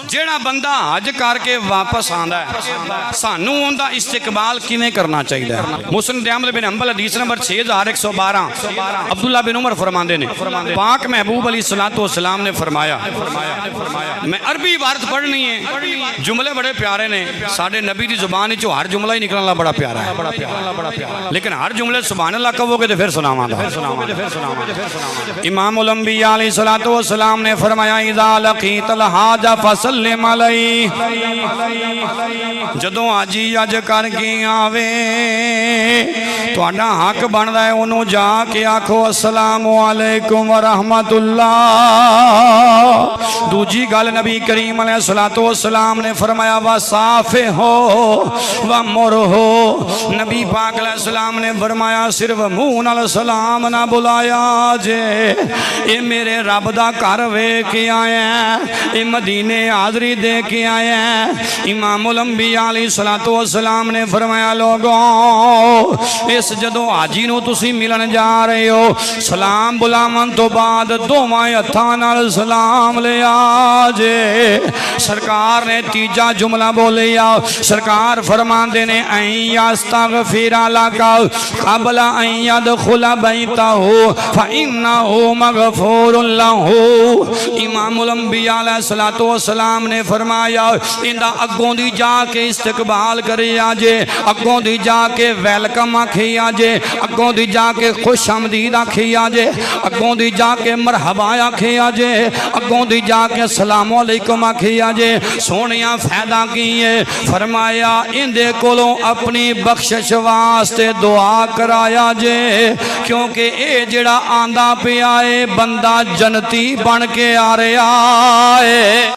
جیڑا بندہ حج کر کے واپس آندا ہے سانو اوندا استقبال کیویں کرنا چاہیے؟ مسند احمد بن حنبل حدیث نمبر 6112 عبداللہ بن عمر فرماندے نے پاک محبوب علیہ الصلوۃ والسلام نے فرمایا، میں عربی عبارت پڑھنی ہے، جملے بڑے پیارے نے، ساڈے نبی دی زبان وچوں ہر جملہ ہی نکلنا بڑا پیارا ہے، لیکن ہر جملے سبحان اللہ کہو گے تے پھر سناواں گا۔ امام الانبیاء علیہ الصلوۃ والسلام نے فرمایا اذا لقیت الحاج فسلم علیہ، جدوں حاجی حج کر کے آوے تہاڈا حق بندا ہے انہوں جا کے آکھو السلام علیکم ورحمت اللہ۔ دوجی گل نبی کریم علیہ الصلوۃ والسلام نے فرمایا وصافحو ومرہو، نبی پاک علیہ السلام نے فرمایا صرف منہ نال سلام نہ بلایا جے، اے میرے رب دا گھر ویکھ کے آیا ہے، اے مدینے حاضری دے کے آیا ہے۔ امام الانبیاء علیہ الصلوۃ والسلام نے فرمایا لوگوں اس جدوں حاجی نو تسی ملن جا رہے ہو سلام بلاون تو بعد دوواں ہتھاں نال سلام لے آ جے۔ سرکار نے تیجا جملہ بولیا، سرکار فرماندے نے ان یستغفر لک قبل ان يدخل بیتہ فانہ مغفور لہ۔ امام الانبیاء علیہ الصلوۃ والسلام نے فرمایا اندہ اگوں دی جا کے استقبال کرے آجے، اگوں دی جا کے ویلکم آکھی آجے، اگوں دی جا کے خوش آمدید آکھی آجے، اگوں دی جا کے مرحبا آکھی آجے، اگوں دی جا کے السلام علیکم آکھی آجے۔ سونیاں فائدہ کیے فرمایا اندے کولوں اپنی بخشش واسطے دعا کرایا جے، کیونکہ اے جڑا آندہ پہ آئے بندہ جنتی بن کے آ رہا ہے۔